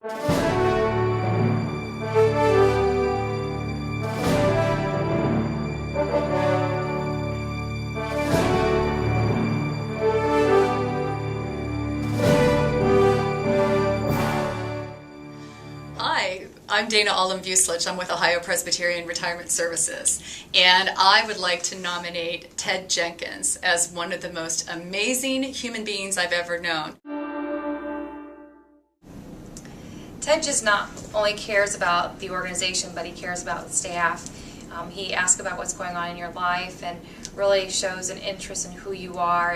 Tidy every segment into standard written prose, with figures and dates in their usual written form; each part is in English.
Hi, I'm Dana Allum-Vucelich. I'm with Ohio Presbyterian Retirement Services, and I would like to nominate Ted Jenkins as one of the most amazing human beings I've ever known. Ted just not only cares about the organization, but he cares about the staff. He asks about what's going on in your life and really shows an interest in who you are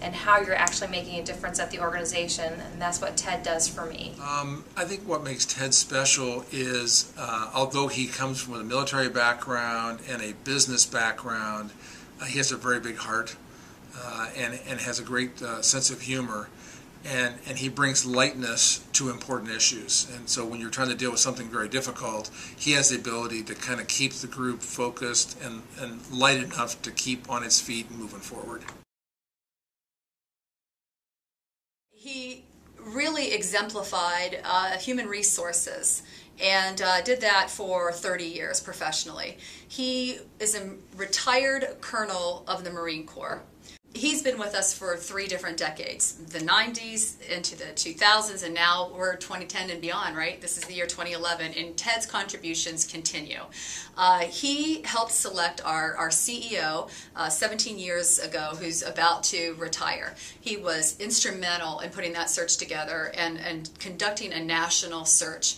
and how you're actually making a difference at the organization, and that's what Ted does for me. I think what makes Ted special is, although he comes from a military background and a business background, he has a very big heart and has a great sense of humor. And he brings lightness to important issues. And so when you're trying to deal with something very difficult, he has the ability to kind of keep the group focused and light enough to keep on its feet and moving forward. He really exemplified human resources and did that for 30 years professionally. He is a retired colonel of the Marine Corps. He's been with us for 3 different decades, the 90s into the 2000s, and now we're 2010 and beyond, right? This is the year 2011, and Ted's contributions continue. He helped select our CEO 17 years ago, who's about to retire. He was instrumental in putting that search together and conducting a national search.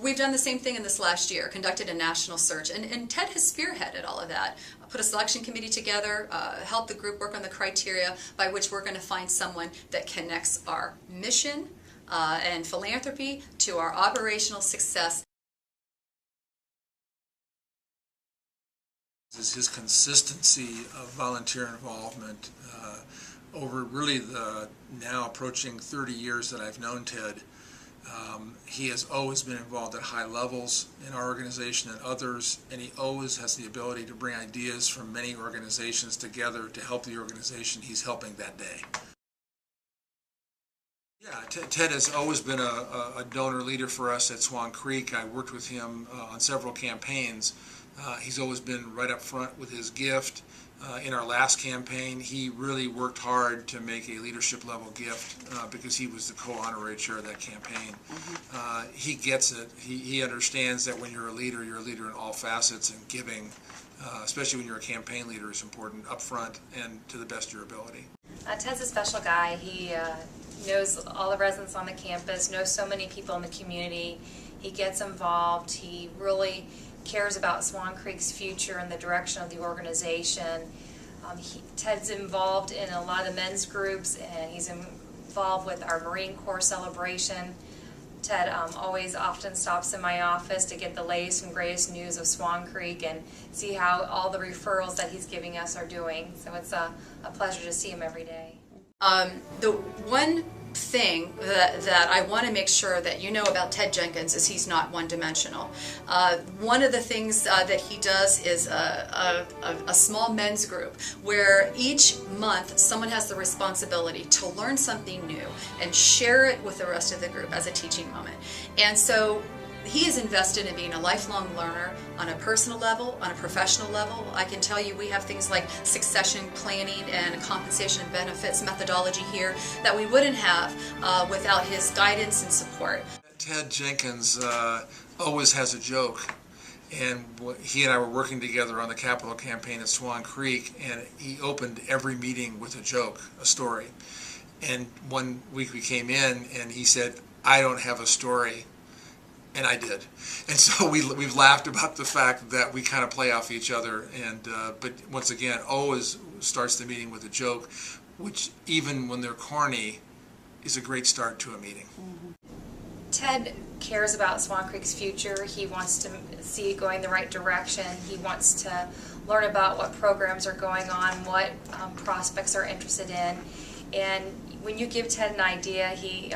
We've done the same thing in this last year, conducted a national search, and Ted has spearheaded all of that. Put a selection committee together, helped the group work on the criteria by which we're going to find someone that connects our mission and philanthropy to our operational success. His consistency of volunteer involvement over really the now approaching 30 years that I've known Ted. He has always been involved at high levels in our organization and others, and he always has the ability to bring ideas from many organizations together to help the organization he's helping that day. Yeah, Ted has always been a donor leader for us at Swan Creek. I worked with him on several campaigns. He's always been right up front with his gift. In our last campaign, he really worked hard to make a leadership level gift because he was the co-honorary chair of that campaign. He gets it. He understands that when you're a leader in all facets, and giving, especially when you're a campaign leader, is important up front and to the best of your ability. Ted's a special guy. He knows all the residents on the campus, knows so many people in the community. He gets involved. He really cares about Swan Creek's future and the direction of the organization. Ted's involved in a lot of the men's groups, and he's involved with our Marine Corps celebration. Ted always often stops in my office to get the latest and greatest news of Swan Creek and see how all the referrals that he's giving us are doing. So it's a pleasure to see him every day. The one thing that I want to make sure that you know about Ted Jenkins is he's not one-dimensional. One of the things that he does is a small men's group where each month someone has the responsibility to learn something new and share it with the rest of the group as a teaching moment. And so he is invested in being a lifelong learner on a personal level, on a professional level. I can tell you we have things like succession planning and compensation and benefits methodology here that we wouldn't have without his guidance and support. Ted Jenkins always has a joke, and he and I were working together on the capital campaign at Swan Creek, and he opened every meeting with a joke, a story. And one week we came in and he said, "I don't have a story." And I did. And so we've laughed about the fact that we kind of play off each other. And but once again, always starts the meeting with a joke, which even when they're corny, is a great start to a meeting. Ted cares about Swan Creek's future. He wants to see it going the right direction. He wants to learn about what programs are going on, what prospects are interested in. And when you give Ted an idea, he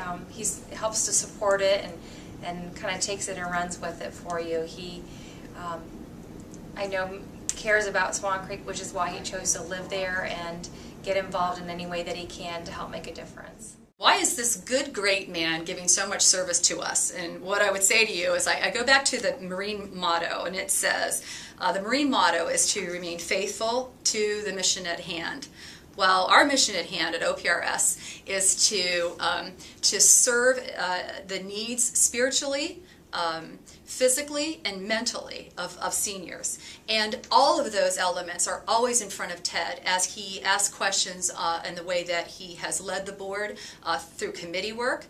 helps to support it and kind of takes it and runs with it for you. He, I know, cares about Swan Creek, which is why he chose to live there and get involved in any way that he can to help make a difference. Why is this good, great man giving so much service to us? And what I would say to you is I go back to the Marine motto, and it says, the Marine motto is to remain faithful to the mission at hand. Well, our mission at hand at OPRS is to serve the needs spiritually, physically, and mentally of seniors. And all of those elements are always in front of Ted as he asks questions in the way that he has led the board through committee work,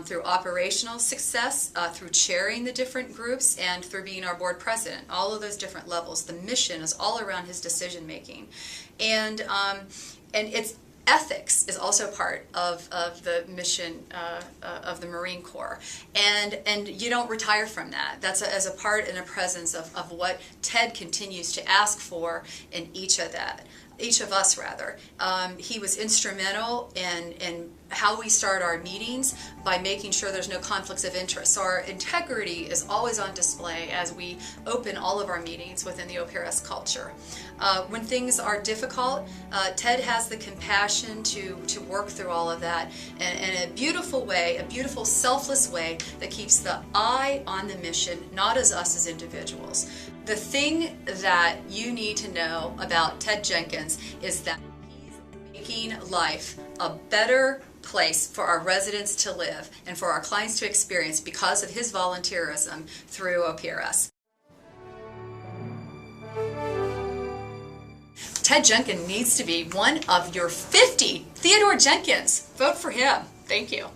through operational success, through chairing the different groups, and through being our board president. All of those different levels. The mission is all around his decision making. And it's ethics is also part of the mission of the Marine Corps, and you don't retire from that. That's as a part and a presence of what Ted continues to ask for in each of us rather. He was instrumental in how we start our meetings by making sure there's no conflicts of interest. So our integrity is always on display as we open all of our meetings within the OPRS culture. When things are difficult, Ted has the compassion to work through all of that in a beautiful way, a beautiful selfless way that keeps the eye on the mission, not as us as individuals. The thing that you need to know about Ted Jenkins is that he's making life a better place for our residents to live and for our clients to experience because of his volunteerism through OPRS. Ted Jenkins needs to be one of your 50 Theodore Jenkins. Vote for him. Thank you.